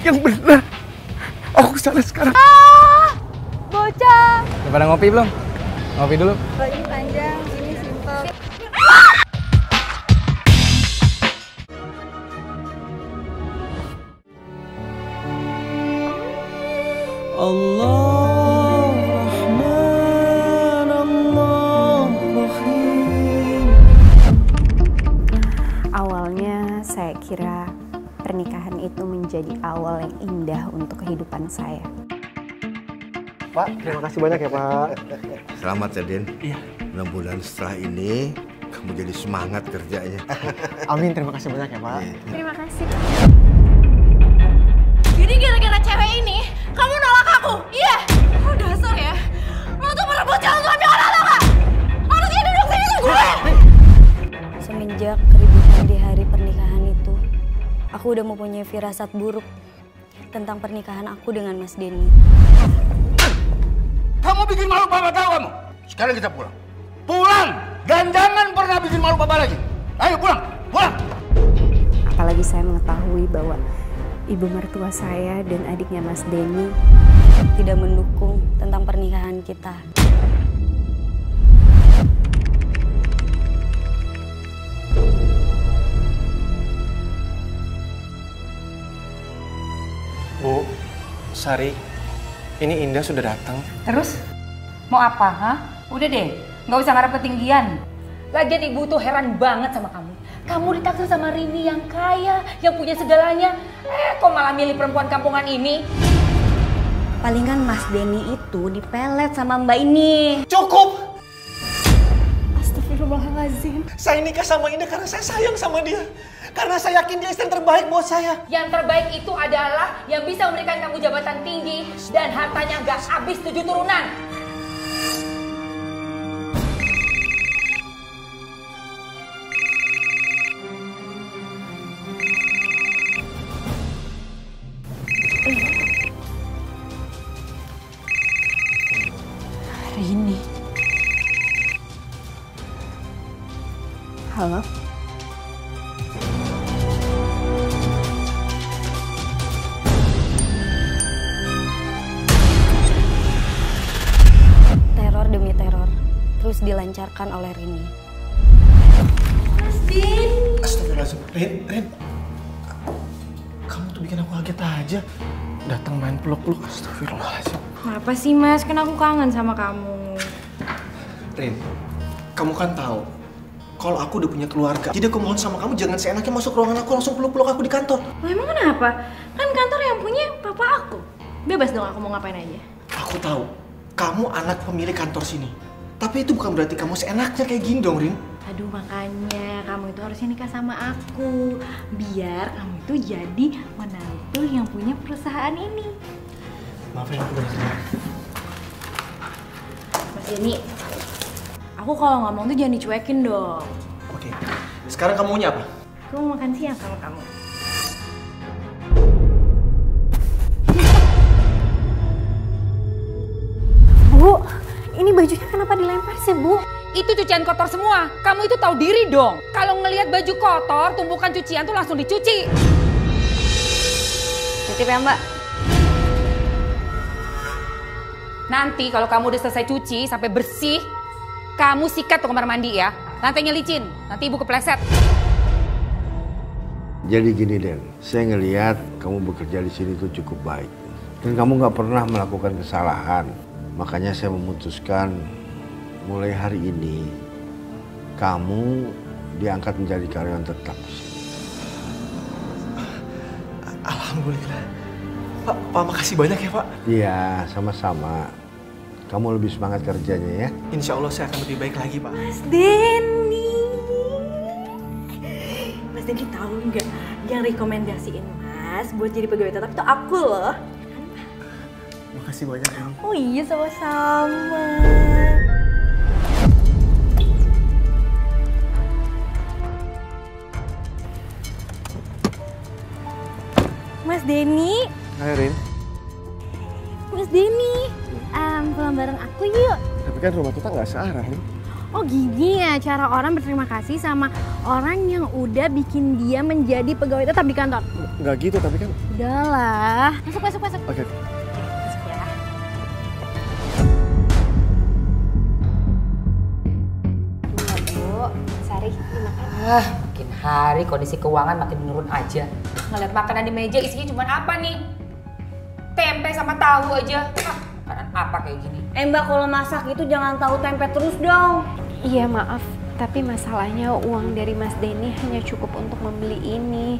yang benar. Aku salah sekarang. Bocah. Udah pada ngopi belum? Ngopi dulu. Ini panjang, ini simpel. Allah Rahman Allah Rahim. Awalnya saya kira pernikahan itu menjadi awal yang indah untuk kehidupan saya. Pak, terima kasih banyak ya Pak. Selamat ya Den. Iya. Mudah-mudahan setelah ini kamu jadi semangat kerjanya. Amin, terima kasih banyak ya Pak. Terima kasih. Jadi gara-gara cewek ini, kamu nolak aku? Iya. Oh dasar ya. Lo tuh merebut calon suami orang tau gak? Harusnya duduk sini tuh gue. Semenjak keributan di hari pernikahan itu, aku udah mempunyai firasat buruk tentang pernikahan aku dengan Mas Denny. Kamu bikin malu papa tahu kamu? Sekarang kita pulang. Pulang! Dan jangan pernah bikin malu papa lagi. Ayo pulang, pulang! Apalagi saya mengetahui bahwa ibu mertua saya dan adiknya Mas Denny tidak mendukung tentang pernikahan kita. Bu, Sari, ini Indah sudah datang. Terus? Mau apa, ha? Udah deh, nggak usah ngarep ketinggian. Lagian ibu tuh heran banget sama kamu. Kamu ditaksir sama Rini yang kaya, yang punya segalanya. Kok malah milih perempuan kampungan ini? Palingan Mas Denny itu dipelet sama Mbak ini. Cukup! Astagfirullahaladzim. Saya nikah sama Indah karena saya sayang sama dia. Karena saya yakin dia istri terbaik buat saya. Yang terbaik itu adalah yang bisa memberikan kamu jabatan tinggi dan hartanya nggak habis 7 turunan. Rini. Halo? Teror demi teror terus dilancarkan oleh Rini. Mas Din. Astagfirullahaladzim. Rin. Kamu tuh bikin aku kaget aja. Datang main peluk-peluk. Astagfirullahaladzim. Kenapa sih Mas? Kan aku kangen sama kamu. Rin, kamu kan tahu kalau aku udah punya keluarga. Jadi aku mohon sama kamu jangan seenaknya masuk ruangan aku langsung peluk-peluk aku di kantor. Loh, emang kenapa? Kan kantor yang punya papa aku. Bebas dong aku mau ngapain aja. Aku tahu, kamu anak pemilik kantor sini. Tapi itu bukan berarti kamu seenaknya kayak gini dong, Rin. Aduh makanya kamu itu harusnya nikah sama aku. Biar kamu itu jadi menantu yang punya perusahaan ini. Maafin aku benar-benar. Mas Denny, aku kalau ngomong tuh jangan dicuekin dong. Oke, sekarang kamu maunya apa? Aku mau makan siang sama kamu. Bu, ini bajunya kenapa dilempar sih, Bu? Itu cucian kotor semua. Kamu itu tahu diri dong. Kalau ngelihat baju kotor, tumpukan cucian tuh langsung dicuci. Titip ya, Mbak. Nanti kalau kamu udah selesai cuci sampai bersih, kamu sikat tuh kamar mandi ya. Lantainya licin, nanti ibu kepleset. Jadi gini Den, saya ngelihat kamu bekerja di sini tuh cukup baik. Dan kamu nggak pernah melakukan kesalahan. Makanya saya memutuskan mulai hari ini kamu diangkat menjadi karyawan tetap di sini. Alhamdulillah. Pak, makasih banyak ya Pak. Iya, sama-sama. Kamu lebih semangat kerjanya ya. Insya Allah saya akan lebih baik lagi Pak. Mas Denny. Mas Denny tahu nggak? Yang rekomendasiin Mas buat jadi pegawai tetap itu aku loh. Makasih banyak Rin. Oh iya sama-sama. Mas Denny. Hai Rin. Mas Denny. Pulang bareng aku yuk. Tapi kan rumah kita nggak searah Rin. Oh gini ya cara orang berterima kasih sama orang yang udah bikin dia menjadi pegawai tetap di kantor. Nggak gitu, tapi kan... Udahlah. Masuk. Oke. Masuk ya. Bu, Sari, dimakan. Makin hari kondisi keuangan makin menurun aja. Ngeliat makanan di meja isinya cuma apa nih? Tempe sama tahu aja. Makanan apa kayak gini? Mbak, kalau masak itu jangan tahu tempe terus dong. Iya maaf, tapi masalahnya uang dari Mas Denny hanya cukup untuk membeli ini.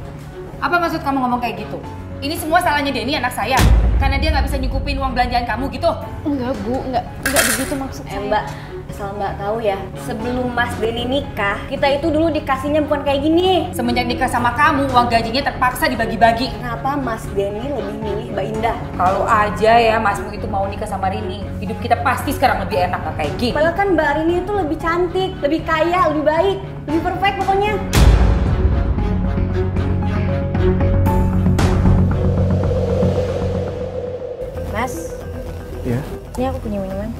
Apa maksud kamu ngomong kayak gitu? Ini semua salahnya Denny, anak saya. Karena dia nggak bisa nyukupin uang belanjaan kamu gitu. Enggak Bu, enggak begitu maksud saya. Mbak, asal Mbak tahu ya, sebelum Mas Denny nikah, kita itu dulu dikasihnya bukan kayak gini. Semenjak nikah sama kamu, uang gajinya terpaksa dibagi-bagi. Kenapa Mas Denny lebih milih Mbak Indah? Kalau aja ya Masmu itu mau nikah sama Rini, hidup kita pasti sekarang lebih enak, gak kayak gini. Padahal kan Mbak Rini itu lebih cantik, lebih kaya, lebih baik, lebih perfect pokoknya. Mas, Ya. ini aku punya minuman.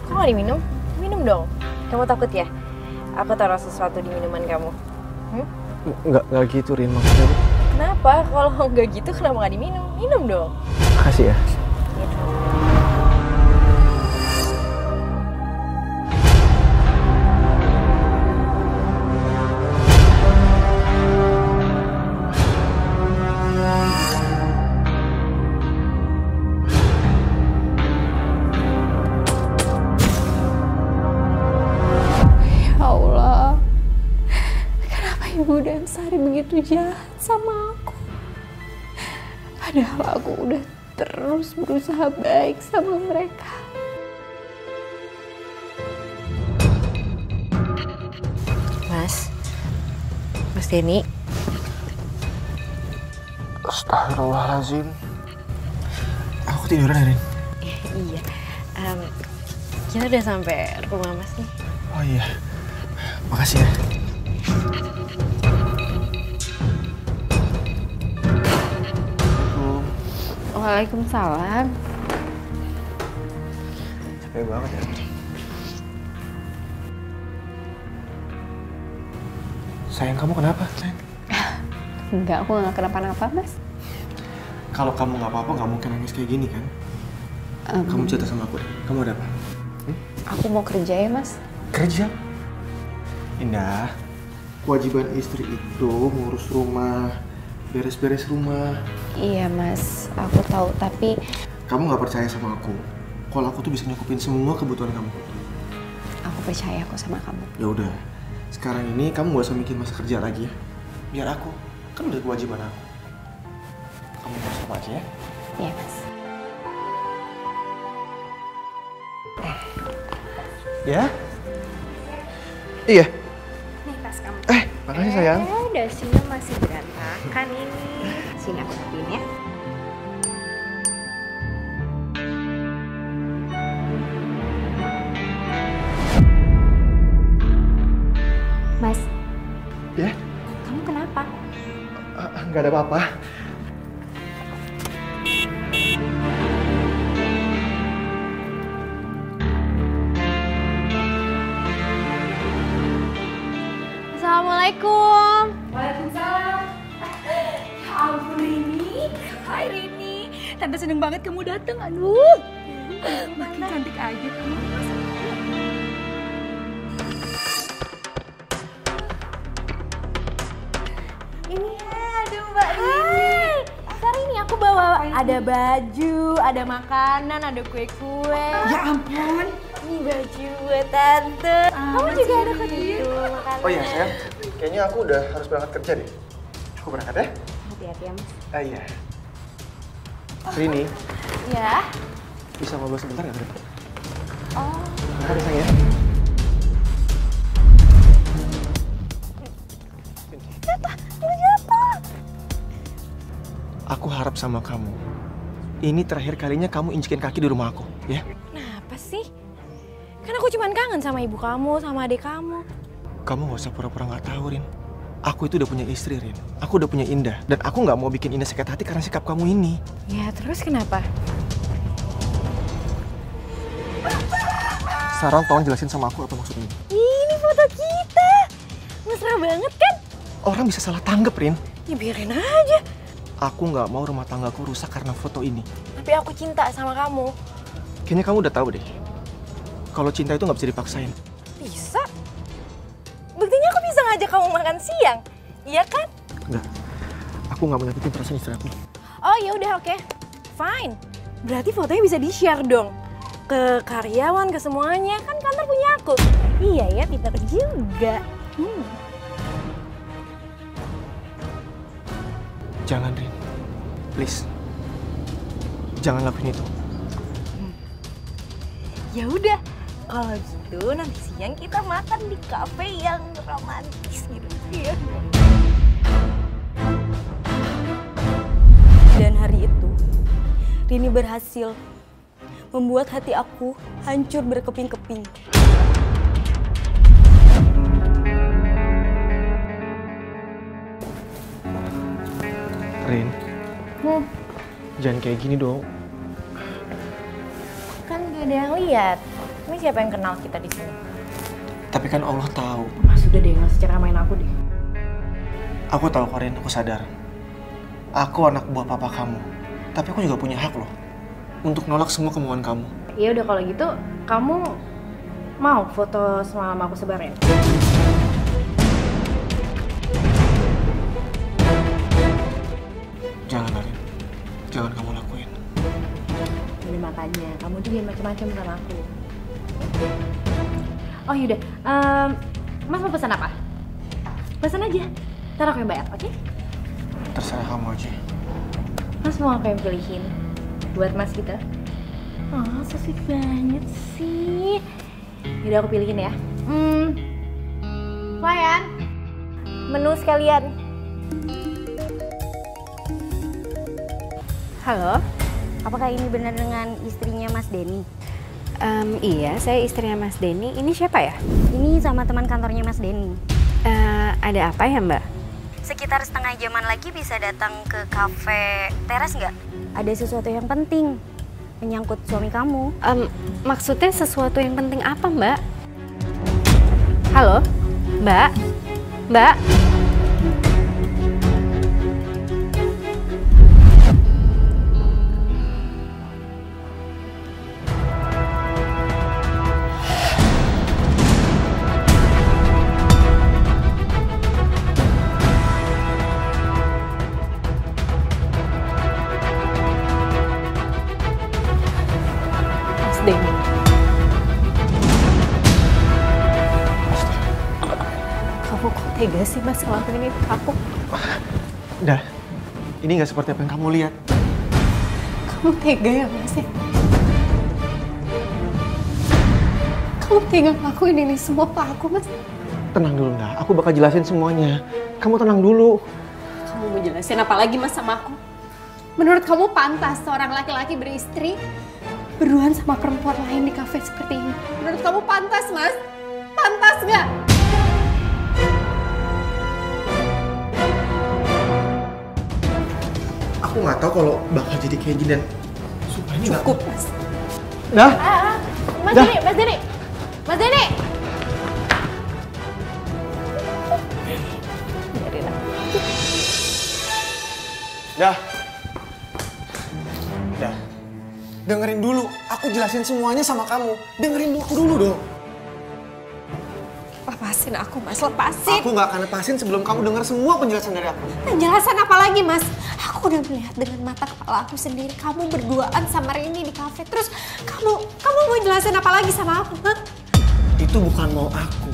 Kok nggak diminum? Minum dong. Kamu takut ya? Aku taruh sesuatu di minuman kamu. Nggak gitu, Rin. Maksudnya... Kenapa? Kalau nggak gitu, kenapa nggak diminum? Minum dong. Makasih ya. Ibu dan Sari begitu jahat sama aku. Padahal aku udah terus berusaha baik sama mereka. Mas Denny. Astagfirullahaladzim. Aku tiduran, Rin. Iya. Kita udah sampai rumah Mas nih. Oh iya. Makasih ya. Waalaikumsalam. Capek banget ya. Sayang, kamu kenapa? Sayang. Enggak, aku nggak kenapa-napa, Mas. Kalau kamu nggak apa-apa, nggak mungkin nangis kayak gini kan? Kamu cerita sama aku deh. Kamu ada apa? Aku mau kerja ya, Mas. Kerja? Indah, kewajiban istri itu ngurus rumah, beres-beres rumah. Iya, Mas. Aku tahu, tapi... Kamu nggak percaya sama aku? Kalau aku tuh bisa nyukupin semua kebutuhan kamu. Aku percaya kok sama kamu. Ya udah, sekarang ini kamu gak usah mikir masa kerja lagi ya. Biar aku, kan udah kewajiban aku. Kamu harus sama aja ya. Iya, Mas. Ya? Iya. Nih tas kamu. Makasih sayang. Dasinya masih berantakan ini. Sini aku rapiin ya. Mas. Ya? Kamu kenapa? Nggak ada apa-apa. Assalamualaikum. Waalaikumsalam. Ya ampun Rini. Hai Rini. Tante seneng banget kamu datang. Aduh. Makin cantik aja kamu. Ini aduh Mbak Rini. Sari ini aku bawa ada baju, ada makanan, ada kue-kue. Ya ampun. Ini baju buat tante. Kamu juga ada kue makanan. Oh iya sayang, kayaknya aku udah harus berangkat kerja deh. Aku berangkat ya? Hati-hati ya, Mas. Iya. Rini, Ya. bisa ngobrol sebentar nggak? Rin? Oh. Makasih sayang ya. Aku harap sama kamu, ini terakhir kalinya kamu injekin kaki di rumah aku, ya? Kenapa sih? Kan aku cuma kangen sama ibu kamu, sama adik kamu. Kamu nggak usah pura-pura nggak tahu, Rin. Aku itu udah punya istri, Rin. Aku udah punya Indah. Dan aku nggak mau bikin Indah sakit hati karena sikap kamu ini. Ya terus kenapa? Sekarang tolong jelasin sama aku apa maksudnya. Ini foto kita. Mesra banget kan? Orang bisa salah tanggap, Rin. Ya biarin aja. Aku nggak mau rumah tanggaku rusak karena foto ini. Tapi aku cinta sama kamu. Kayaknya kamu udah tahu deh. Kalau cinta itu nggak bisa dipaksain. Bisa. Buktinya aku bisa ngajak kamu makan siang. Iya kan? Enggak. Aku nggak mau nyakitin perasaan istri aku. Oh ya udah oke. Fine. Berarti fotonya bisa di-share dong. Ke karyawan, ke semuanya. Kan kantor punya aku. Iya ya, pintar juga. Jangan, Rin. Please. Jangan lakuin itu. Ya udah. Kalau gitu nanti siang kita makan di kafe yang romantis gitu. Iya. Dan hari itu, Rini berhasil membuat hati aku hancur berkeping-keping. Rin, jangan kayak gini dong. Kan gak ada yang lihat. Ini siapa yang kenal kita di sini? Tapi kan Allah tahu. Mas udah deh, nggak usah ceramain aku deh. Aku tahu kok, Rin. Aku sadar. Aku anak buah papa kamu. Tapi aku juga punya hak loh untuk nolak semua kemauan kamu. Ya udah kalau gitu, kamu mau foto semalam aku sebarin? Jangan, Rin. Jangan kamu lakuin. Jadi makanya, kamu tuh jangan macam-macam sama aku. Oh yaudah, Mas mau pesan apa? Pesan aja, ntar aku yang bayar, oke? Terserah kamu aja. Mas mau aku yang pilihin buat Mas kita? Oh, so sweet banget sih. Yaudah aku pilihin ya. Lumayan. Menu sekalian. Halo, apakah ini benar dengan istrinya Mas Denny? Iya, saya istrinya Mas Denny. Ini siapa ya? Ini sama teman kantornya Mas Denny. Ada apa ya, Mbak? Sekitar setengah jaman lagi bisa datang ke kafe teras nggak? Ada sesuatu yang penting menyangkut suami kamu. Maksudnya sesuatu yang penting apa, Mbak? Halo? Mbak? Mbak? Kamu kok tega sih Mas ngelakuin itu ke aku? Udah, ini nggak seperti apa yang kamu lihat. Kamu tega ya Mas ya? Kamu tega ngelakuin ini semua ke aku Mas? Tenang dulu, Nda. Aku bakal jelasin semuanya. Kamu tenang dulu. Kamu mau jelasin apa lagi Mas sama aku? Menurut kamu pantas seorang laki-laki beristri berduaan sama perempuan lain di kafe seperti ini? Menurut kamu pantas, Mas? Pantas nggak? Aku nggak tahu kalau bakal jadi kayak gini dan sumpah ini nggak. Cukup, Mas. Dah. Mas Dah. Denny, Mas Denny, Mas Denny. Dah. Dah. Dengerin dulu. Aku jelasin semuanya sama kamu. Dengerin aku dulu dong. Lepasin aku, Mas. Lepasin. Aku nggak akan lepasin sebelum kamu dengar semua penjelasan dari aku. Penjelasan apa lagi, Mas? Aku udah melihat dengan mata kepala aku sendiri. Kamu berduaan sama Rini di kafe. Terus kamu mau jelasin apa lagi sama aku, Hah? Itu bukan mau aku.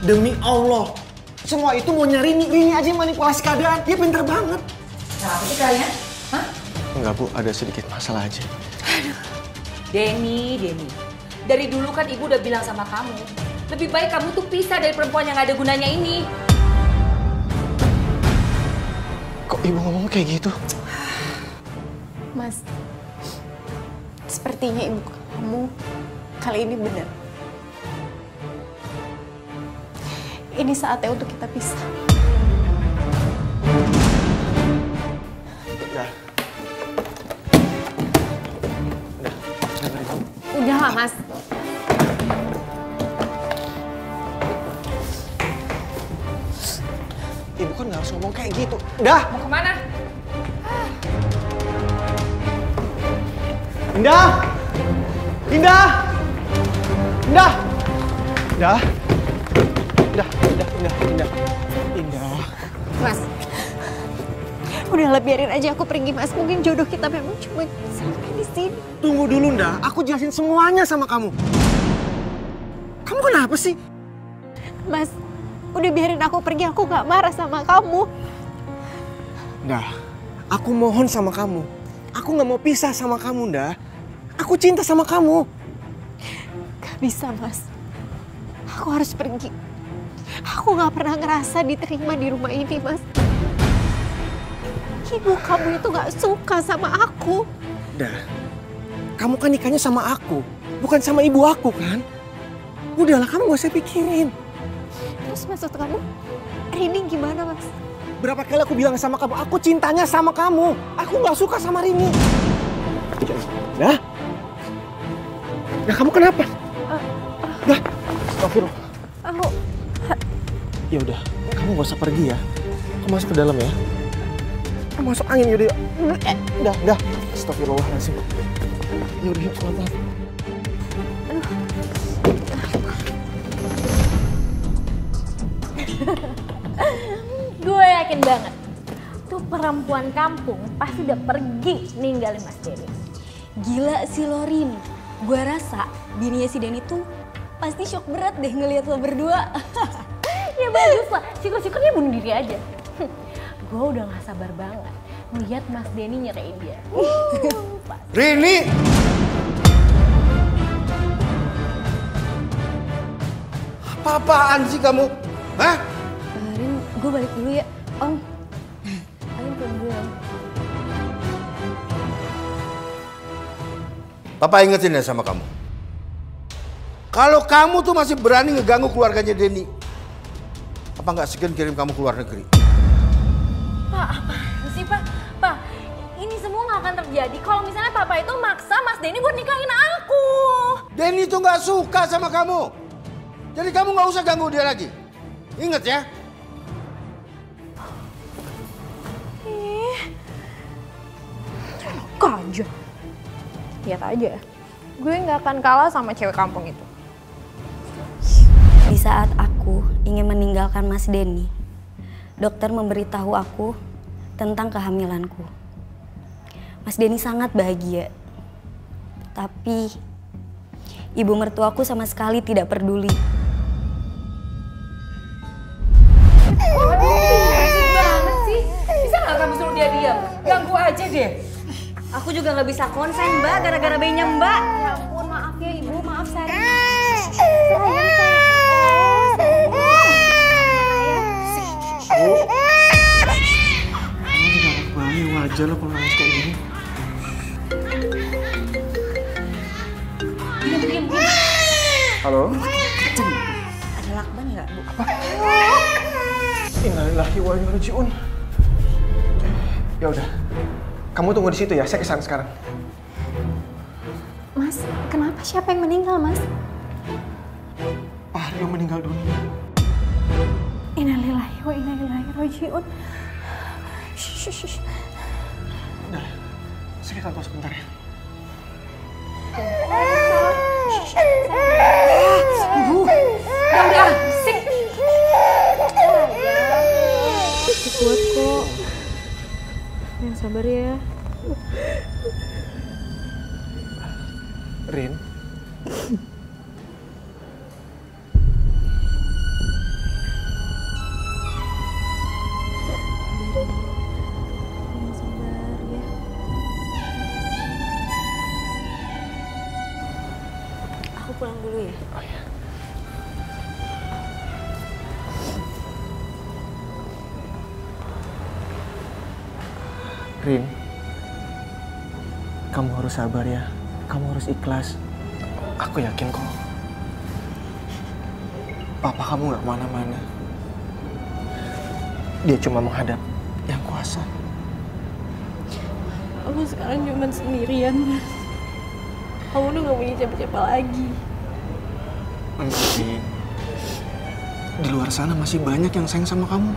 Demi Allah. Semua itu mau nyari Rini aja yang manipulasi keadaan. Dia pintar banget. Kenapa sih kalian? Hah? Enggak, Bu. Ada sedikit masalah aja. Denny. Dari dulu kan ibu udah bilang sama kamu. Lebih baik kamu tuh pisah dari perempuan yang gak ada gunanya ini. Kok ibu ngomong kayak gitu? Mas, sepertinya ibu kamu kali ini benar. Ini saatnya untuk kita pisah. Udah. Udah lah, Mas. Ibu kan nggak harus ngomong kayak gitu. Dah. Mau kemana? Indah! Indah! Indah! Indah! Indah. Mas, udahlah biarin aja aku pergi Mas. Mungkin jodoh kita memang cuma sampai di sini. Tunggu dulu, Nda. Aku jelasin semuanya sama kamu. Kamu kenapa sih? Mas, udah biarin aku pergi. Aku gak marah sama kamu. Nda, aku mohon sama kamu. Aku gak mau pisah sama kamu, Nda. Aku cinta sama kamu. Gak bisa, Mas. Aku harus pergi. Aku gak pernah ngerasa diterima di rumah ini, Mas. Ibu kamu itu gak suka sama aku. Nda, kamu kan nikahnya sama aku, bukan sama ibu aku kan? Udahlah, kamu gak usah pikirin. Terus maksud kamu, Rini gimana, Mas? Berapa kali aku bilang sama kamu, aku cintanya sama kamu. Aku gak suka sama Rini. Dah? Dah, kamu kenapa? Dah, astagfirullah. Ya udah, kamu gak usah pergi ya. Kamu masuk ke dalam ya. Kamu masuk angin yaudah. Dah. Astagfirullahaladzim. Yaudah, yuk pelan-pelan. Gue yakin banget tuh perempuan kampung pasti udah pergi ninggalin Mas Denny. Gila si Lorin. Gue rasa bininya si Denny tuh pasti shock berat deh ngelihat lo berdua. Ya bagus lah, syukur-syukurnya bunuh diri aja. Gue udah gak sabar banget ngeliat Mas Denny nyerahin dia. Rini! Apa-apaan sih kamu? Hah? Rin, gue balik dulu ya. Om, Ayo pulang dulu. Papa ingetin ya sama kamu. Kalau kamu tuh masih berani ngeganggu keluarganya Denny, Papa nggak segan kirim kamu ke luar negeri. Pak, apa sih Pak? Pak, ini semua gak akan terjadi kalau misalnya Papa itu maksa Mas Denny buat nikahin aku. Denny tuh nggak suka sama kamu. Jadi kamu nggak usah ganggu dia lagi. Ingat ya. Kok aja. Lihat aja ya. Gue gak akan kalah sama cewek kampung itu. Di saat aku ingin meninggalkan Mas Denny, dokter memberitahu aku tentang kehamilanku. Mas Denny sangat bahagia. Tapi ibu mertuaku sama sekali tidak peduli. Banget sih. Bisa nggak kamu suruh dia diam? Ganggu aja deh. Aku juga nggak bisa konsen, Mbak, gara-gara bayinya Mbak. Ya ampun, maaf ya Ibu, maaf Sari. Bu, kamu juga anak bayi, wajar lo kalau nangis kayak gini. Diam. Halo? Ada lakban nggak, Bu? Apa? Innalillahi wa inna ilaihi raji'un. Ya udah, kamu tunggu di situ ya, saya kesana sekarang. Mas, kenapa? Siapa yang meninggal, Mas? Pak Haryo meninggal dunia. Innalillahi wa inna ilaihi raji'un. Udah, saya kesana sebentar ya. Udah, sing. Kuat kok. Yang sabar ya. Rin. Aku pulang dulu ya. Oh ya. Rin, kamu harus sabar ya. Kamu harus ikhlas. Aku yakin kok. Papa kamu gak kemana-mana. Dia cuma menghadap Yang Kuasa. Aku sekarang cuma sendirian, Mas. Kamu udah gak punya siapa-siapa lagi. Enggak, Rin. Di luar sana masih banyak yang sayang sama kamu.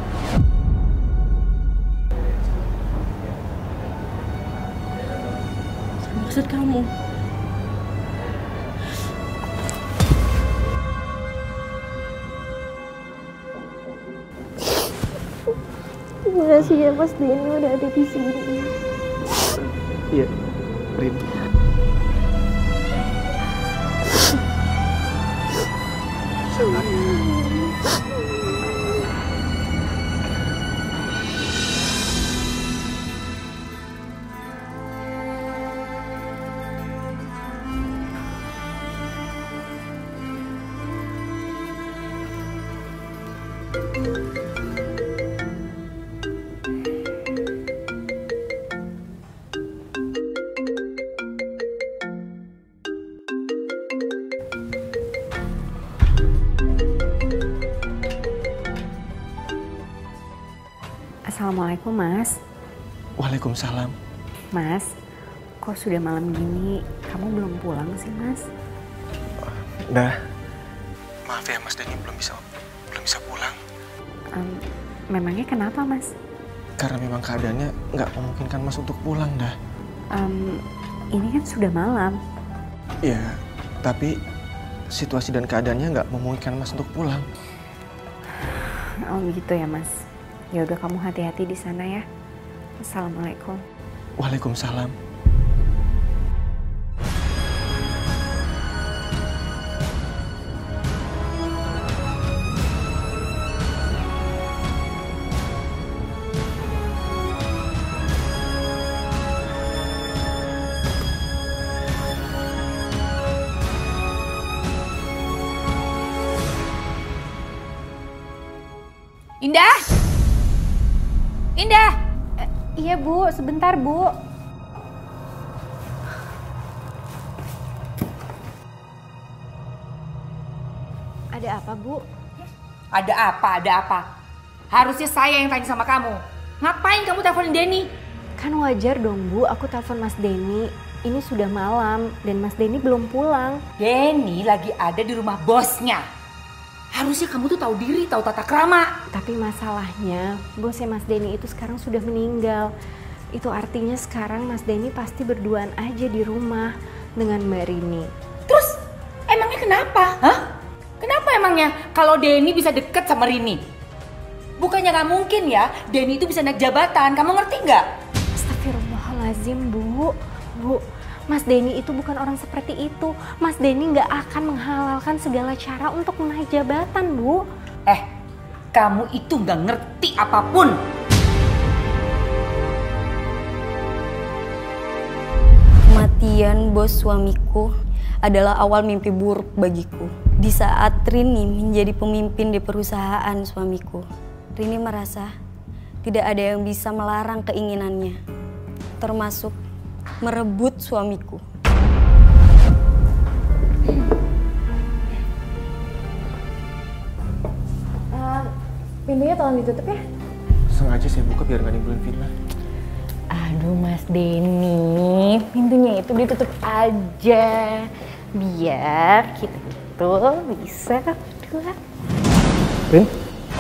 maksud kamu? Terima kasih ya Mas Denny udah ada di sini. Iya, Rin. Sabar ya. Assalamualaikum Mas. Waalaikumsalam. Mas, kok sudah malam gini kamu belum pulang sih Mas? Dah. Maaf ya Mas Denny belum bisa pulang. Memangnya kenapa Mas? Karena memang keadaannya nggak memungkinkan Mas untuk pulang dah. Ini kan sudah malam. Ya, tapi situasi dan keadaannya nggak memungkinkan Mas untuk pulang. Oh gitu ya Mas. Ya udah kamu hati-hati di sana ya. Assalamualaikum. Waalaikumsalam. Indah! Indah! Iya Bu, sebentar Bu. Ada apa Bu? Ada apa? Harusnya saya yang tanya sama kamu. Ngapain kamu teleponin Denny? Kan wajar dong Bu, aku telepon Mas Denny. Ini sudah malam dan Mas Denny belum pulang. Denny lagi ada di rumah bosnya. Harusnya kamu tuh tahu diri, tahu tata krama. Tapi masalahnya bosnya Mas Denny itu sekarang sudah meninggal. Itu artinya sekarang Mas Denny pasti berduaan aja di rumah dengan Mbak Rini. Terus emangnya kenapa? Hah? Kenapa emangnya kalau Denny bisa deket sama Rini? Bukannya nggak mungkin ya Denny itu bisa naik jabatan, kamu ngerti nggak? Astagfirullahaladzim Bu. Bu, Mas Denny itu bukan orang seperti itu. Mas Denny nggak akan menghalalkan segala cara untuk menaik jabatan, Bu. Kamu itu nggak ngerti apapun. Kematian bos suamiku adalah awal mimpi buruk bagiku. Di saat Rini menjadi pemimpin di perusahaan suamiku, Rini merasa tidak ada yang bisa melarang keinginannya, termasuk merebut suamiku. Pintunya tolong ditutup ya. Sengaja saya buka biar nggak nimbulin fitnah. Aduh Mas Denny, pintunya itu ditutup aja. Biar kita itu bisa berdua. Rin,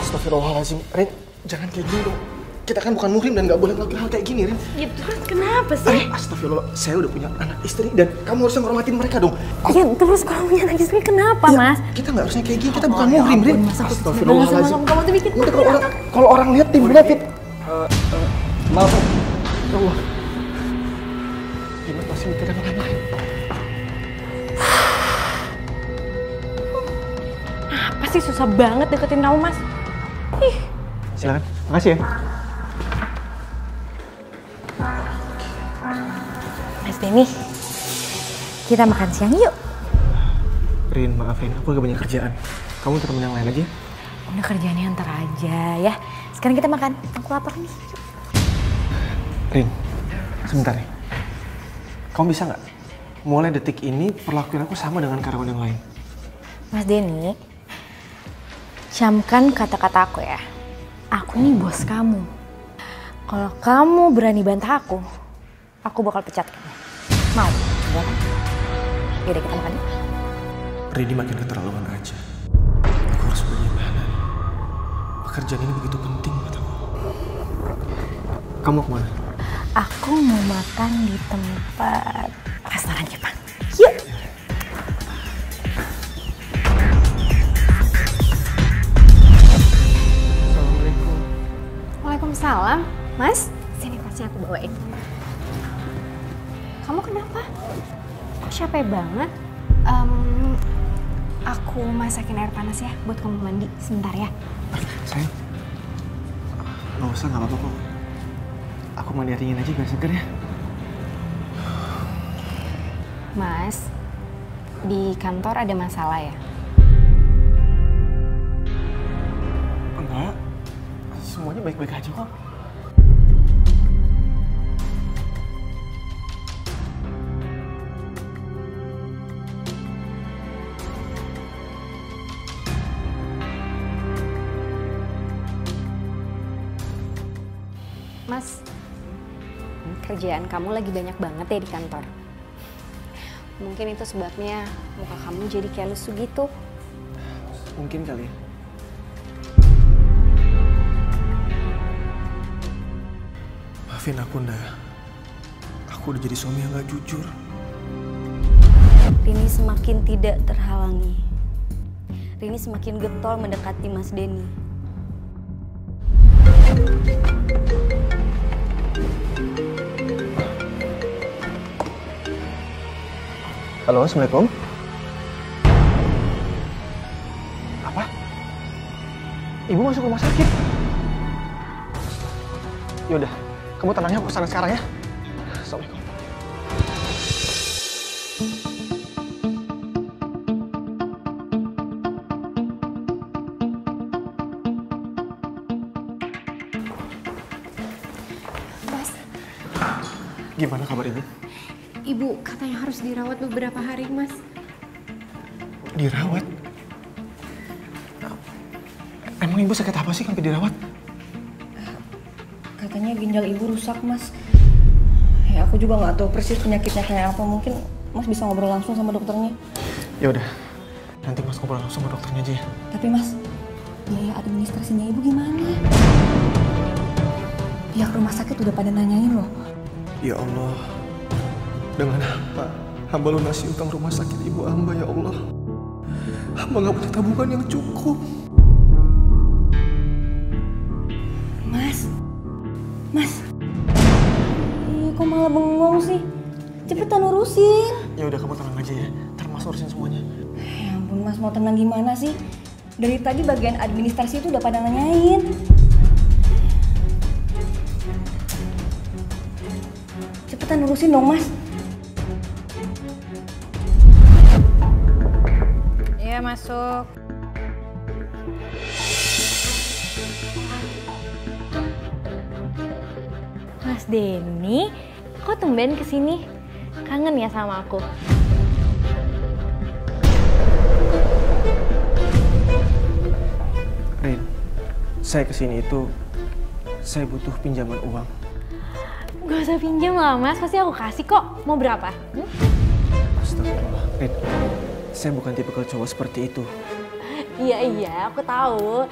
astagfirullahaladzim. Rin, jangan kayak gini dong. Kita kan bukan muhrim dan nggak boleh melakukan hal kayak gini, Rin. Ya terus kenapa sih? Astagfirullah, saya udah punya anak istri dan kamu harusnya menghormatin mereka dong. Ya terus kalau punya anak istri kenapa, ya, Mas? Kita nggak harusnya kayak gini, kita bukan muhrim, Rin. Astagfirullahaladzim. Kamu tuh bikin kalau orang lihat timbulnya fit. Maaf, ya Allah. Gimana masih mikir yang lain-lain? Apa sih susah banget deketin kamu, Mas? Ih. Silakan, makasih ya. Mas Denny, kita makan siang yuk. Rin, maaf Rin, aku lagi banyak kerjaan. Kamu ketemu yang lain aja. Udah kerjaannya ntar aja ya. Sekarang kita makan, aku lapar nih. Rin, sebentar nih. Kamu bisa nggak mulai detik ini perlakuin aku sama dengan karyawan yang lain? Mas Denny, camkan kata-kata aku ya. Aku nih bos kamu. Kalau kamu berani bantah aku bakal pecat kamu. Mau? Ya kan? Yaudah kita makan yuk. Rini makin keterlaluan aja. Aku harus bagaimana? Pekerjaan ini begitu penting buat aku. Kamu kemana? Aku mau makan di tempat restoran Jepang. Yuk! Assalamualaikum. Waalaikumsalam. Mas, sini tasnya aku bawain. Kamu kenapa? Kok capek banget? Aku masakin air panas ya buat kamu mandi sebentar ya. Sayang, nggak usah, nggak apa-apa kok. Aku mandi air dingin aja biar seger ya. Mas, di kantor ada masalah ya? Enggak, semuanya baik-baik aja kok. Mas, kerjaan kamu lagi banyak banget ya di kantor. Mungkin itu sebabnya muka kamu jadi kayak lesu gitu. Mungkin kali ya. Maafin aku, Nda. Aku udah jadi suami yang gak jujur. Rini semakin tidak terhalangi. Rini semakin getol mendekati Mas Denny. Halo, Assalamualaikum. Apa? Ibu masuk rumah sakit? Yaudah, kamu tenang ya, aku kesana sekarang ya. Assalamualaikum. Mas, Gimana kabar Ibu? Ibu katanya harus dirawat beberapa hari, Mas. Dirawat? Emang Ibu sakit apa sih sampai dirawat? Katanya ginjal Ibu rusak, Mas. Ya aku juga nggak tahu persis penyakitnya kayak apa. Mungkin Mas bisa ngobrol langsung sama dokternya. Ya udah, nanti Mas ngobrol langsung sama dokternya aja ya. Tapi Mas, biaya administrasinya Ibu gimana? Pihak rumah sakit udah pada nanyain loh. Ya Allah, dengan apa hamba lunasi utang rumah sakit ibu hamba ya Allah. Hamba nggak punya tabungan yang cukup. Mas, kok malah bengong sih? Cepetan urusin. Ya udah kamu tenang aja ya, ntar Mas urusin semuanya. Ya ampun Mas, mau tenang gimana sih? Dari tadi bagian administrasi itu udah pada nanyain. Cepetan urusin dong Mas. Iya, masuk. Mas Denny, kok tumben kesini? Kangen ya sama aku? Rin, saya kesini itu, saya butuh pinjaman uang. Gak usah pinjam lah Mas, pasti aku kasih kok. Mau berapa? Astagfirullah. Rin, saya bukan tipe cowok seperti itu. Iya, aku tahu.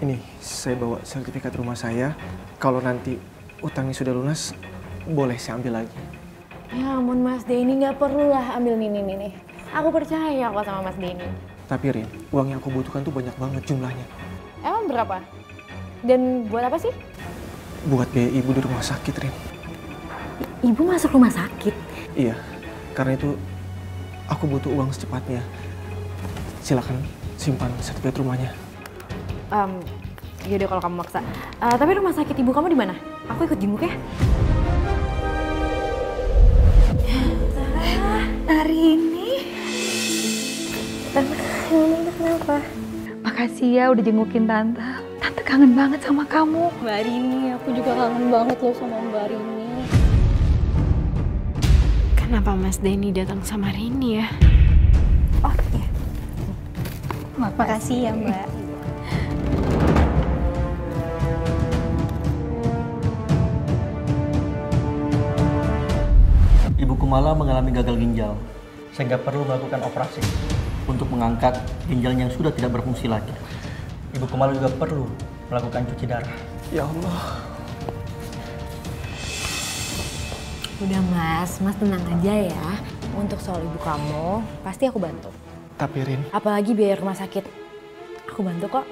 Ini, saya bawa sertifikat rumah saya. Kalau nanti utangnya sudah lunas, boleh saya ambil lagi. Ya ampun Mas Denny, gak perlu lah ambil nih. Aku percaya kok sama Mas Denny. Tapi Rin, uang yang aku butuhkan tuh banyak banget jumlahnya. Emang berapa? Dan buat apa sih? Buat biaya ibu di rumah sakit, Rin. Ibu masuk rumah sakit? Iya, karena itu aku butuh uang secepatnya. Silakan simpan sertifikat rumahnya. Yaudah kalau kamu maksa. Tapi rumah sakit ibu kamu di mana? Aku ikut jenguk ya. Hari ini? Tante, kenapa? Makasih ya udah jengukin Tante. Tante kangen banget sama kamu. Mbak Rini, aku juga kangen banget loh sama Mbak Rini. Kenapa Mas Denny datang sama Rini ya? Oh iya. Makasih ya Mbak. Ibu Kumala mengalami gagal ginjal, sehingga perlu melakukan operasi untuk mengangkat ginjalnya yang sudah tidak berfungsi lagi. Ibu Kumala juga perlu melakukan cuci darah. Ya Allah. Udah mas tenang aja ya. Untuk soal ibu kamu, pasti aku bantu. Tapi Rin, apalagi biaya rumah sakit, aku bantu kok.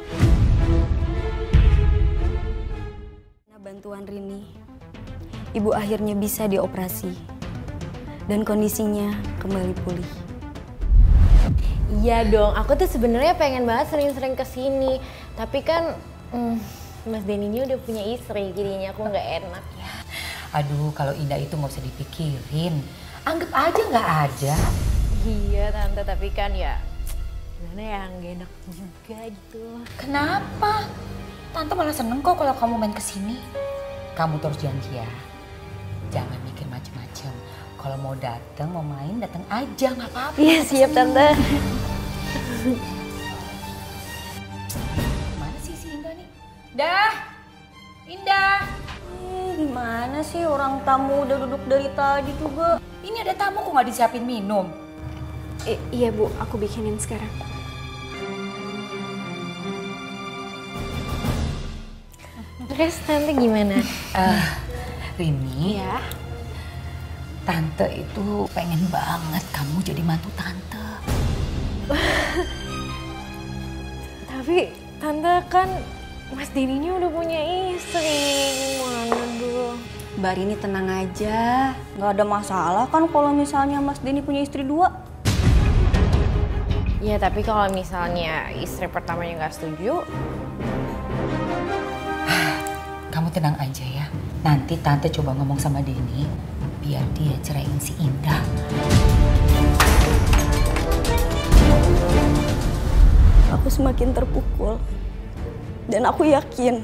Karena bantuan Rini, ibu akhirnya bisa dioperasi dan kondisinya kembali pulih. Iya dong, aku tuh sebenarnya pengen banget sering-sering kesini. Tapi kan Mas Denny udah punya istri, jadinya aku nggak enak ya. Aduh, kalau Indah itu nggak usah dipikirin. Anggap aja nggak ada. Iya tante, tapi kan ya gimana ya, nggak enak juga gitu. Kenapa? Tante malah seneng kok kalau kamu main kesini. Kamu terus janji ya, jangan mikir macem-macem. Kalau mau datang, mau main, datang aja, nggak apa-apa. Iya siap tante. Mana sih si Indah nih? Dah, Indah. Gimana sih orang tamu udah duduk dari tadi juga? Ini ada tamu kok nggak disiapin minum? Iya Bu, aku bikinin sekarang. Terus tante gimana? Rini, ya. Tante itu pengen banget kamu jadi mantu tante. Tapi tante kan Mas Denny ini udah punya istri. Gimana dulu? Mbak Rini tenang aja, nggak ada masalah kan kalau misalnya Mas Denny punya istri 2. Ya tapi kalau misalnya istri pertamanya nggak setuju. Kamu tenang aja ya. Nanti tante coba ngomong sama Denny biar dia ceraiin si Indah. Aku semakin terpukul dan aku yakin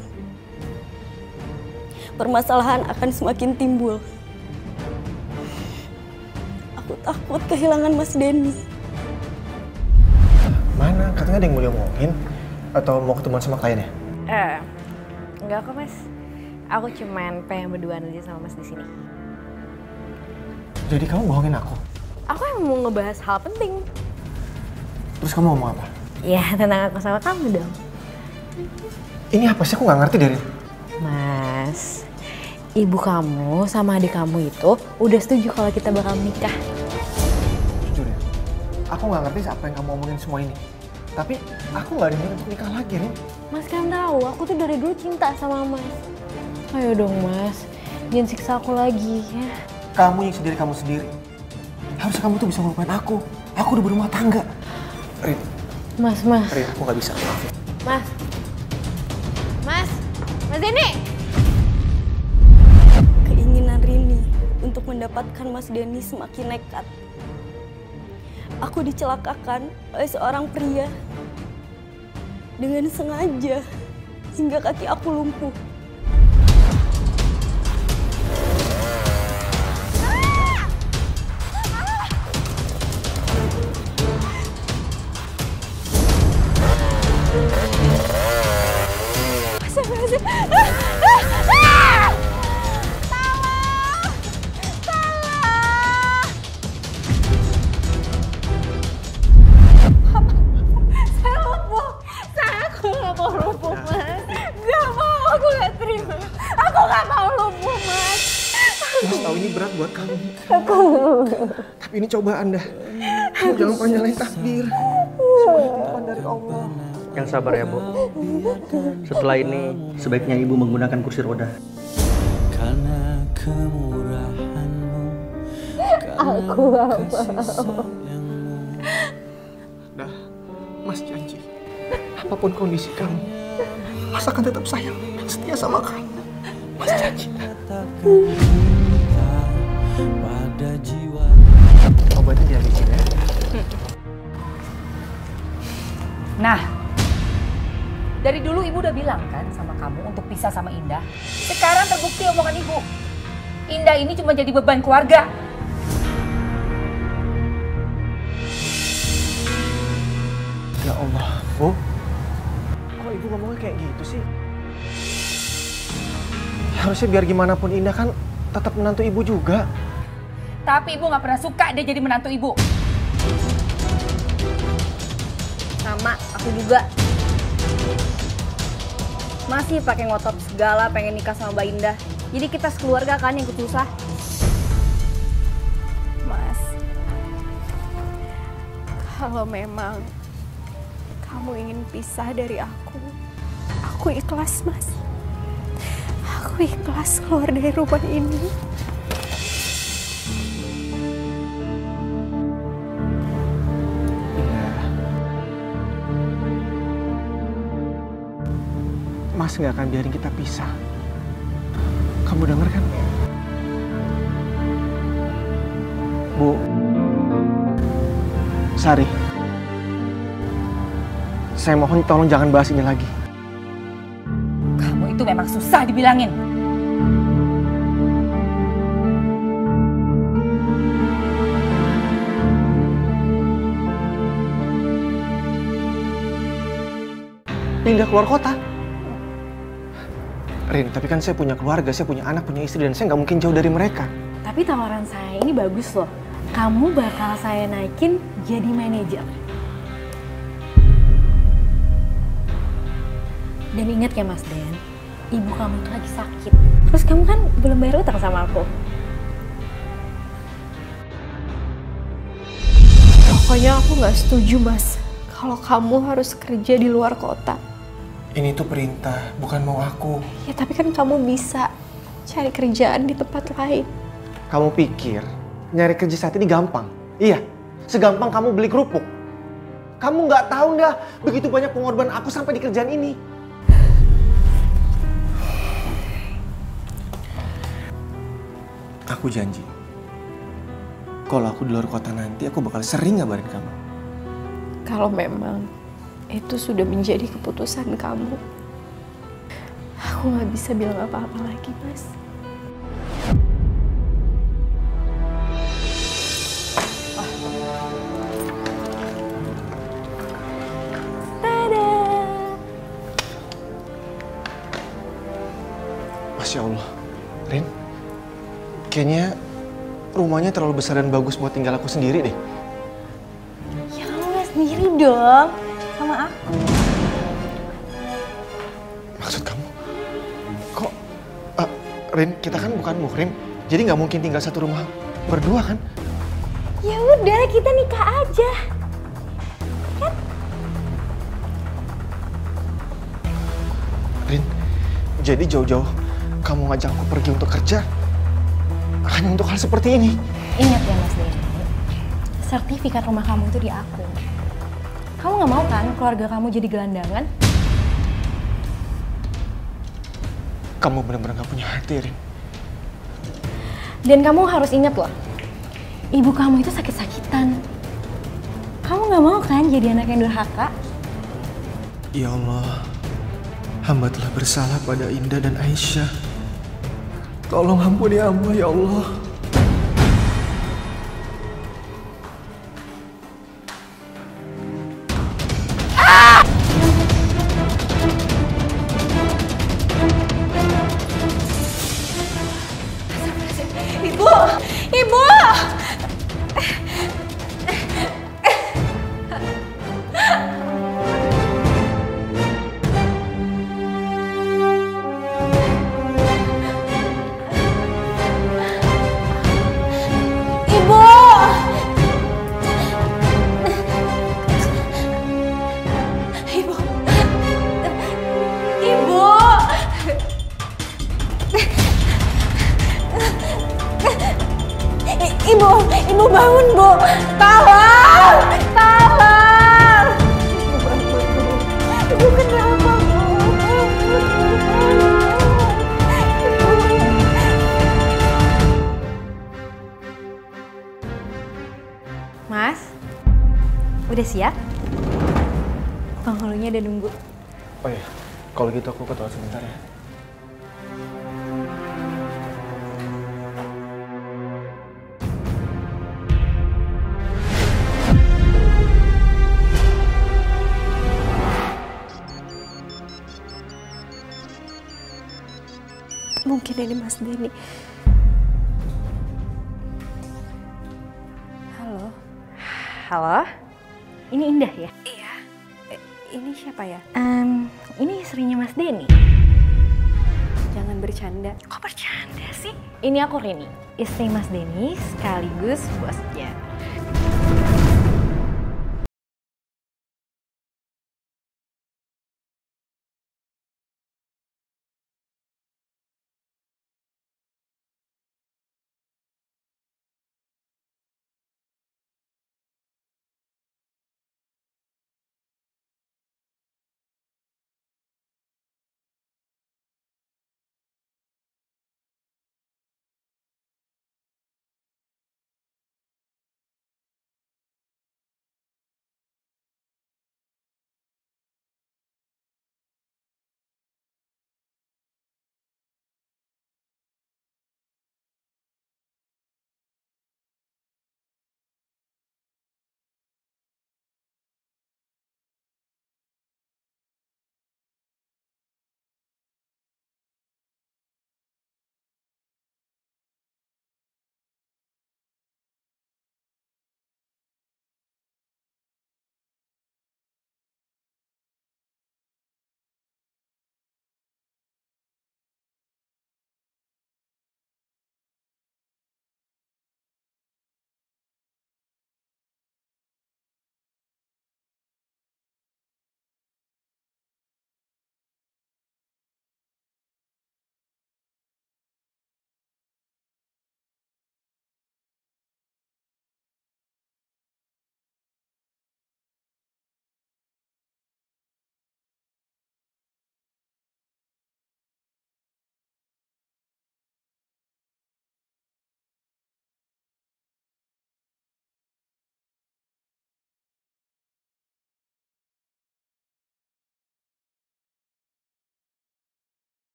permasalahan akan semakin timbul. Aku takut kehilangan Mas Denny. mana? Katanya ada yang mau diomongin atau mau ketemuan sama kliennya? Enggak kok mas. Aku cuman pengen berduaan aja sama mas di sini. Jadi kamu bohongin aku? Aku emang mau ngebahas hal penting. Terus kamu ngomong apa? Ya tentang aku sama kamu dong. Ini apa sih? Aku nggak ngerti dari. Mas, ibu kamu sama adik kamu itu udah setuju kalau kita bakal menikah. Jujur ya, aku nggak ngerti apa yang kamu omongin semua ini. Tapi aku nggak ada niat untuk nikah lagi, Rin. Mas kan tahu, aku tuh dari dulu cinta sama mas. Ayo dong mas, jangan siksa aku lagi ya. Kamu yang sendiri kamu sendiri. Harusnya kamu tuh bisa melupain aku. Aku udah berumah tangga. Rin. Mas. Rin, aku nggak bisa. Maaf ya. Mas Denny. Keinginan Rini untuk mendapatkan Mas Denny semakin nekat. Aku dicelakakan oleh seorang pria dengan sengaja hingga kaki aku lumpuh. Berat buat kamu. Tapi ini cobaan dah. Kamu jangan lupa nyalain takdir. Semua titipan dari Allah. Yang sabar ya, Bu. Setelah ini sebaiknya Ibu menggunakan kursi roda. Karena kemurahanmu, aku mau. Dah, Mas janji. Apapun kondisi kamu, Mas akan tetap sayang dan setia sama kamu. Mas janji. pada jiwa. Obatnya dihabisin ya. Nah, dari dulu Ibu udah bilang kan sama kamu untuk pisah sama Indah. Sekarang terbukti omongan Ibu. Indah ini cuma jadi beban keluarga. Ya Allah, Bu. Kok Ibu ngomongnya kayak gitu sih? Harusnya biar gimana pun Indah kan tetap menantu Ibu juga. Tapi Ibu nggak pernah suka dia jadi menantu Ibu. Sama, aku juga. Masih pakai ngotot segala pengen nikah sama Mbak Indah. Jadi kita sekeluarga kan yang ikut susah. Kalau memang kamu ingin pisah dari aku ikhlas, Mas. Aku ikhlas keluar dari rumah ini. Mas nggak akan biarin kita pisah. Kamu dengar kan? Bu, Sari, saya mohon tolong jangan bahas ini lagi. Kamu itu memang susah dibilangin. Pindah keluar kota. Rin, tapi kan saya punya keluarga, saya punya anak, punya istri, dan saya nggak mungkin jauh dari mereka. Tapi tawaran saya ini bagus loh. Kamu bakal saya naikin jadi manajer. Dan ingat ya Mas Den, ibu kamu itu lagi sakit. Terus kamu kan belum bayar utang sama aku. Pokoknya aku nggak setuju, Mas. Kalau kamu harus kerja di luar kota. Ini tuh perintah, bukan mau aku. Ya tapi kan kamu bisa cari kerjaan di tempat lain. Kamu pikir nyari kerja saat ini gampang? Iya, segampang kamu beli kerupuk. Kamu nggak tahu nggak begitu banyak pengorbanan aku sampai di kerjaan ini. Aku janji, kalau aku di luar kota nanti aku bakal sering ngabarin kamu. Kalau memang itu sudah menjadi keputusan kamu, aku nggak bisa bilang apa-apa lagi, Mas. Tada! Masya Allah, Rin, kayaknya rumahnya terlalu besar dan bagus buat tinggal aku sendiri deh. Ya kamu nggak sendiri dong, sama aku. Maksud kamu? Kok, Rin, kita kan bukan muhrim, jadi nggak mungkin tinggal satu rumah berdua kan? Ya udah, kita nikah aja. Kan? Rin, jadi jauh-jauh kamu ngajak aku pergi untuk kerja hanya untuk hal seperti ini. Ingat ya Mas Denny, sertifikat rumah kamu itu di aku. Kamu nggak mau kan keluarga kamu jadi gelandangan? Kamu benar-benar gak punya hati, Rin. Dan kamu harus ingat loh, ibu kamu itu sakit-sakitan. Kamu nggak mau kan jadi anak yang durhaka? Ya Allah, hamba telah bersalah pada Indah dan Aisyah. Tolong ampuni hamba, ya Allah. Ibu! Ibu! Ibu! Ibu! Ibu! Ibu bangun, Bu. Tolong! Tolong! Ibu kenapa, Bu? Mas, udah siap? Penghulunya udah nunggu. Oh iya, kalau gitu aku ke toilet sebentar ya. Mungkin ini Mas Denny. Halo? Halo? Ini Indah ya? Iya. Ini siapa ya? Ini istrinya Mas Denny. Jangan bercanda. Kok bercanda sih? Ini aku Rini, istri Mas Denny sekaligus bosnya.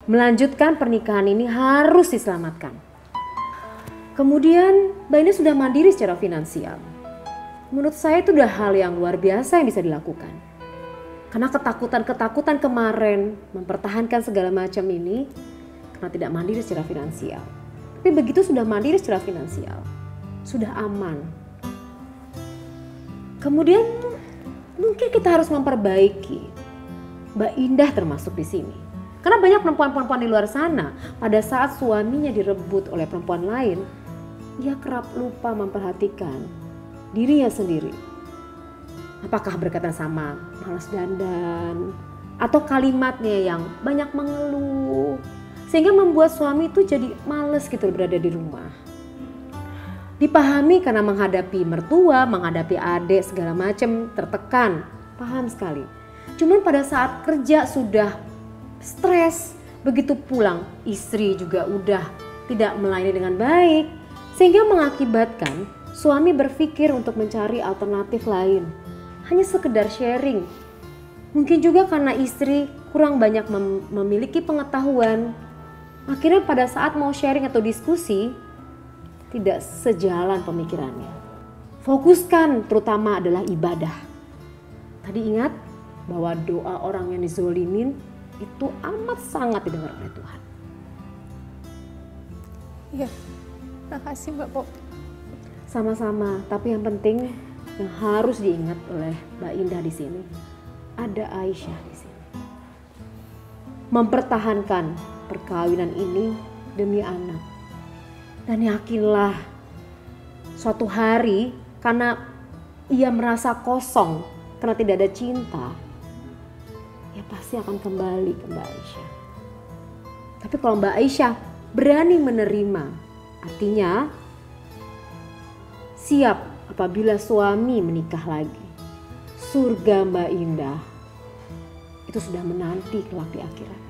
Melanjutkan pernikahan ini harus diselamatkan. Kemudian Mbak Indah sudah mandiri secara finansial. Menurut saya itu udah hal yang luar biasa yang bisa dilakukan. Karena ketakutan-ketakutan kemarin mempertahankan segala macam ini karena tidak mandiri secara finansial. Tapi begitu sudah mandiri secara finansial, sudah aman. Kemudian mungkin kita harus memperbaiki. Mbak Indah termasuk di sini. Karena banyak perempuan-perempuan di luar sana pada saat suaminya direbut oleh perempuan lain, dia kerap lupa memperhatikan dirinya sendiri. Apakah berkaitan sama malas dandan atau kalimatnya yang banyak mengeluh sehingga membuat suami itu jadi males gitu berada di rumah. Dipahami karena menghadapi mertua, menghadapi adik segala macam tertekan, paham sekali. Cuman pada saat kerja sudah stres, begitu pulang istri juga udah tidak melayani dengan baik sehingga mengakibatkan suami berpikir untuk mencari alternatif lain, hanya sekedar sharing. Mungkin juga karena istri kurang banyak memiliki pengetahuan, akhirnya pada saat mau sharing atau diskusi tidak sejalan pemikirannya. Fokuskan terutama adalah ibadah. Tadi ingat bahwa doa orang yang dizolimin itu amat sangat didengar oleh Tuhan. Iya, makasih Mbak Popi. Sama-sama, tapi yang penting yang harus diingat oleh Mbak Indah di sini, ada Aisyah di sini. Mempertahankan perkawinan ini demi anak. Dan yakinlah suatu hari karena ia merasa kosong karena tidak ada cinta, ya pasti akan kembali ke Mbak Aisyah. Tapi kalau Mbak Aisyah berani menerima, artinya siap apabila suami menikah lagi. Surga Mbak Indah itu sudah menanti kelak di akhirat.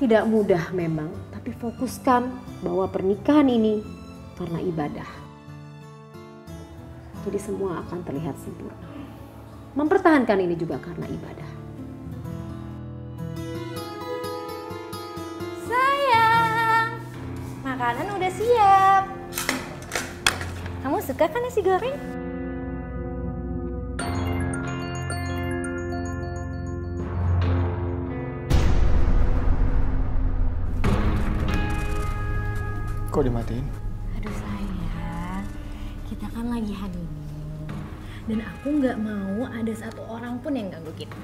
Tidak mudah memang, tapi fokuskan bahwa pernikahan ini karena ibadah. Jadi semua akan terlihat sempurna. Mempertahankan ini juga karena ibadah. Sayang, makanan udah siap. Kamu suka kan nasi goreng? Kok dimatiin? Aduh sayang, kita kan lagi honeymoon. Dan aku nggak mau ada satu orang pun yang ganggu kita.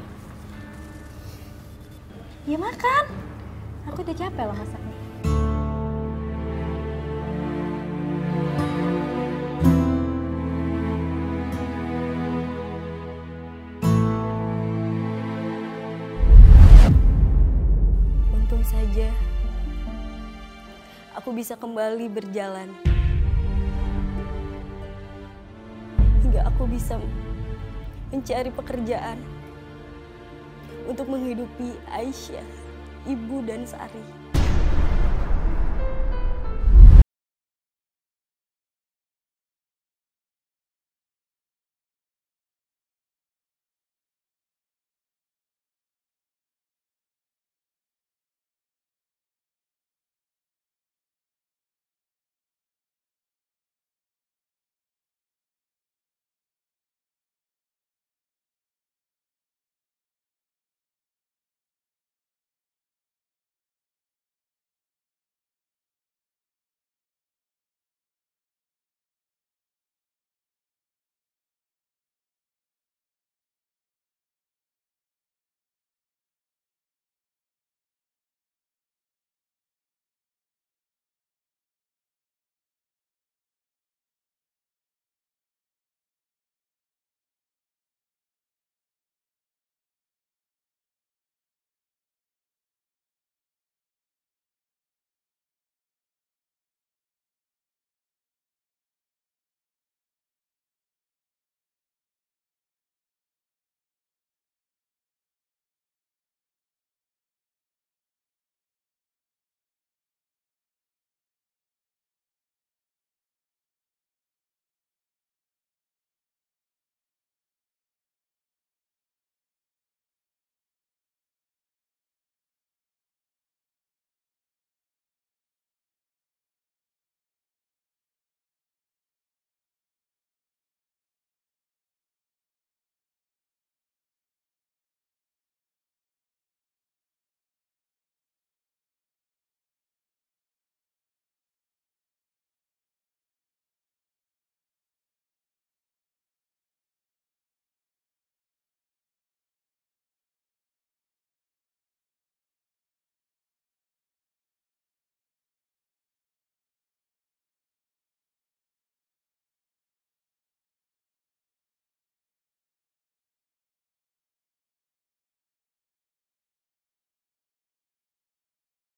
Ya makan. Aku udah capek loh masaknya. Untung saja aku bisa kembali berjalan. Hingga aku bisa mencari pekerjaan untuk menghidupi Aisyah, ibu dan Sari.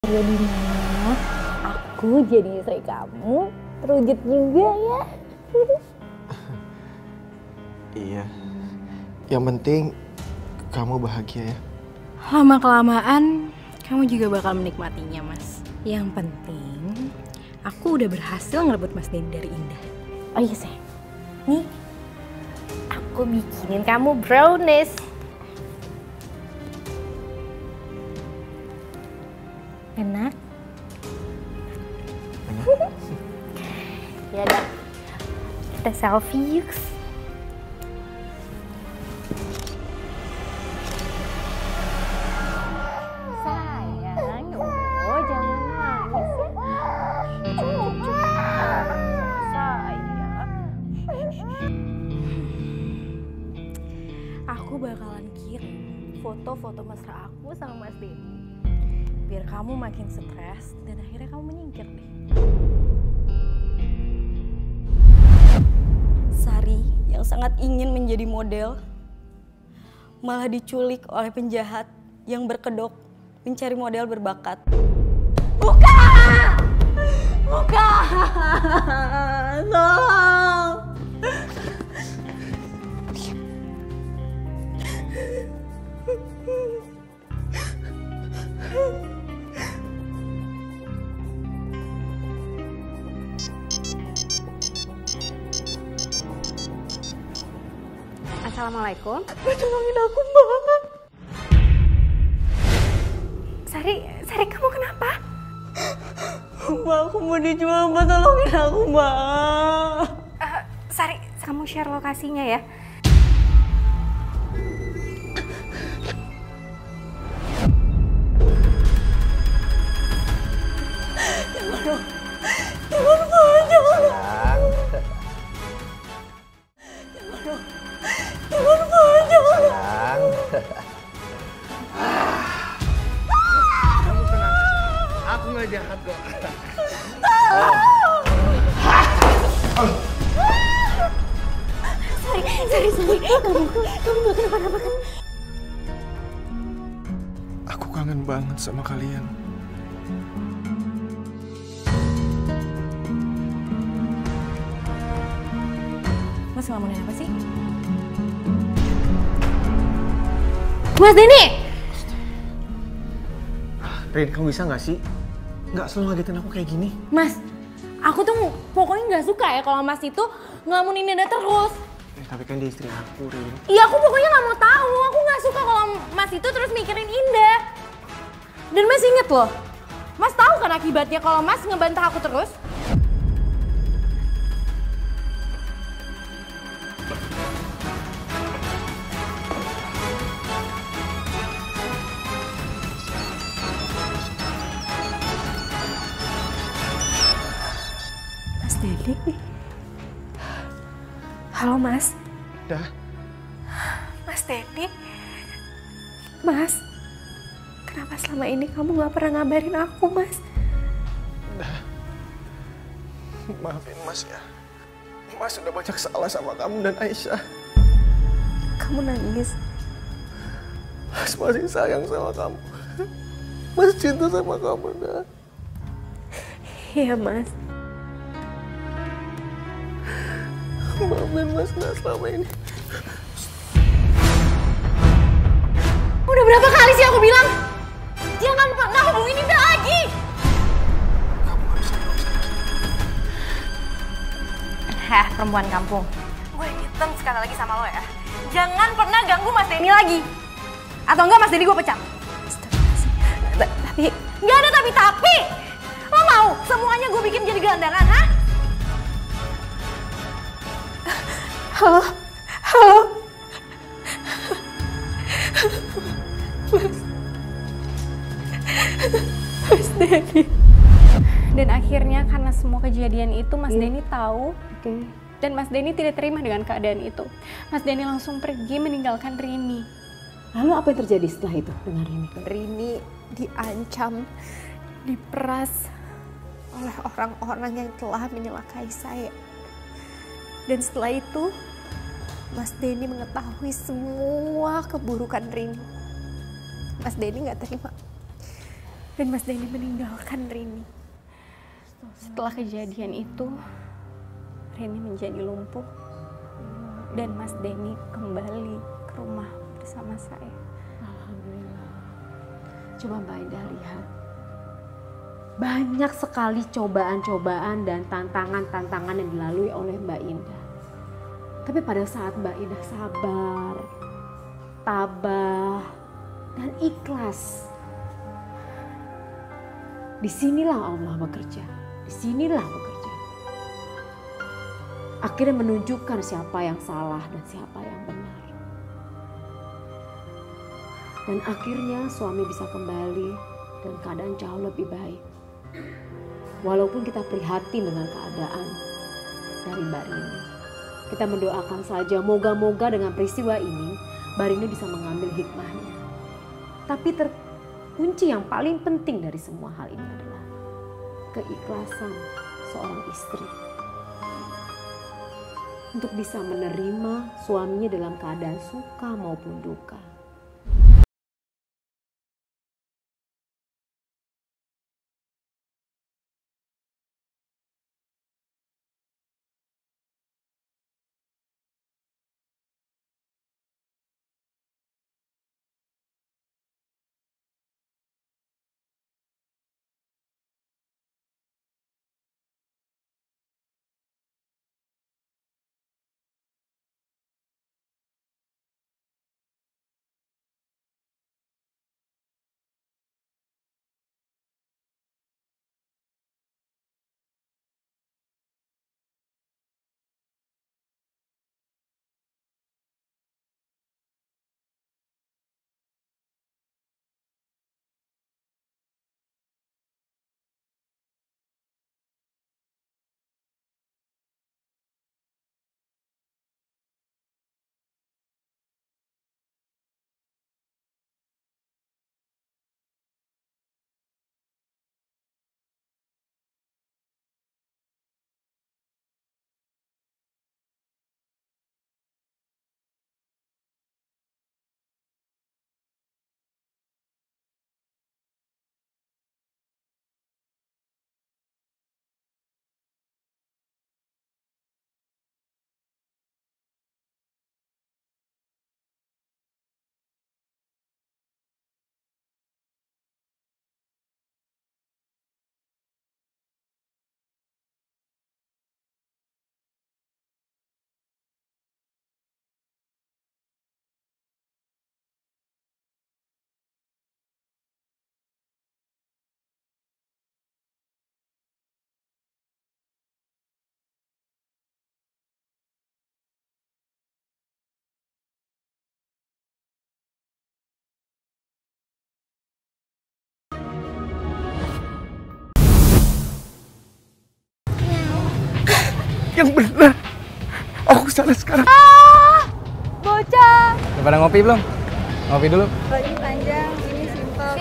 Jadi mah, aku jadi istri kamu terwujud juga ya. Iya. Yang penting kamu bahagia ya. Lama-kelamaan kamu juga bakal menikmatinya, Mas. Yang penting aku udah berhasil ngerebut Mas Denny dari Indah. Oh iya sayang, nih aku bikinin kamu brownies. Enak? Ya udah, kita selfie yuk. Sayang, oh jangan nangis ya. Aku bakalan kirim foto-foto mesra aku sama Mas Denny. Biar kamu makin stres dan akhirnya kamu menyingkir deh. Sari yang sangat ingin menjadi model malah diculik oleh penjahat yang berkedok mencari model berbakat. Buka! Buka! Tolong! Assalamualaikum. Tolongin aku, Mbak. Sari kamu kenapa? Mbak, aku mau dijual, Mbak. Tolongin aku, Mbak. Sari, kamu share lokasinya ya. Jangan, Mbak. Jangan. Kamu tenang aja. Aku nggak jahat kok. Sari, kamu gak kenapa-napa kan? Aku kangen banget sama kalian. Mas ngelamunin apa sih? Mas Denny! Rin, kamu bisa nggak sih? Nggak selalu ngagetin aku kayak gini. Mas, aku tuh pokoknya nggak suka ya kalau Mas itu ngelamunin Indah terus. Tapi kan dia istri aku, Rin. Iya, aku pokoknya nggak mau tahu. Aku nggak suka kalau Mas itu terus mikirin Indah. Dan Mas inget loh, Mas tahu kan akibatnya kalau Mas ngebantah aku terus? Mas Denny? Halo Mas. Dah. Mas Denny? Mas, kenapa selama ini kamu gak pernah ngabarin aku, Mas? Dah. Maafin Mas ya. Mas udah banyak salah sama kamu dan Aisyah. Kamu nangis. Mas masih sayang sama kamu. Mas cinta sama kamu, dah. Iya, Mas. Maafin Mas, nah selama ini. Udah berapa kali sih aku bilang? Jangan pernah hubungin Indah lagi. Heh, perempuan kampung. Gue ingetin sekali lagi sama lo ya. Jangan pernah ganggu Mas Denny lagi. Atau enggak Mas Denny gue pecat. Tapi... Gak ada tapi. Lo mau semuanya gue bikin jadi gelandangan, ha? Halo? Halo? Mas Denny. Dan akhirnya karena semua kejadian itu Mas Denny tahu. Dan Mas Denny tidak terima dengan keadaan itu. Mas Denny langsung pergi meninggalkan Rini. Lalu apa yang terjadi setelah itu dengan Rini? Rini diancam, diperas oleh orang-orang yang telah menyelakai saya. Dan setelah itu, Mas Denny mengetahui semua keburukan Rini. Mas Denny nggak terima. Dan Mas Denny meninggalkan Rini. Setelah kejadian itu, Rini menjadi lumpuh. Dan Mas Denny kembali ke rumah bersama saya. Alhamdulillah. Coba Mbak Indah lihat. Banyak sekali cobaan-cobaan dan tantangan-tantangan yang dilalui oleh Mbak Indah. Tapi pada saat Mbak Indah sabar, tabah, dan ikhlas, disinilah Allah bekerja. Disinilah bekerja. Akhirnya menunjukkan siapa yang salah dan siapa yang benar. Dan akhirnya suami bisa kembali dan keadaan jauh lebih baik. Walaupun kita prihatin dengan keadaan dari Mbak Rini. Kita mendoakan saja moga-moga dengan peristiwa ini Mbak Rini bisa mengambil hikmahnya. Tapi kunci yang paling penting dari semua hal ini adalah keikhlasan seorang istri. Untuk bisa menerima suaminya dalam keadaan suka maupun duka. Yang benar. Aku salah sekarang. Bocah. Udah pada ngopi belum? Ngopi dulu. Ini panjang, ini simpel.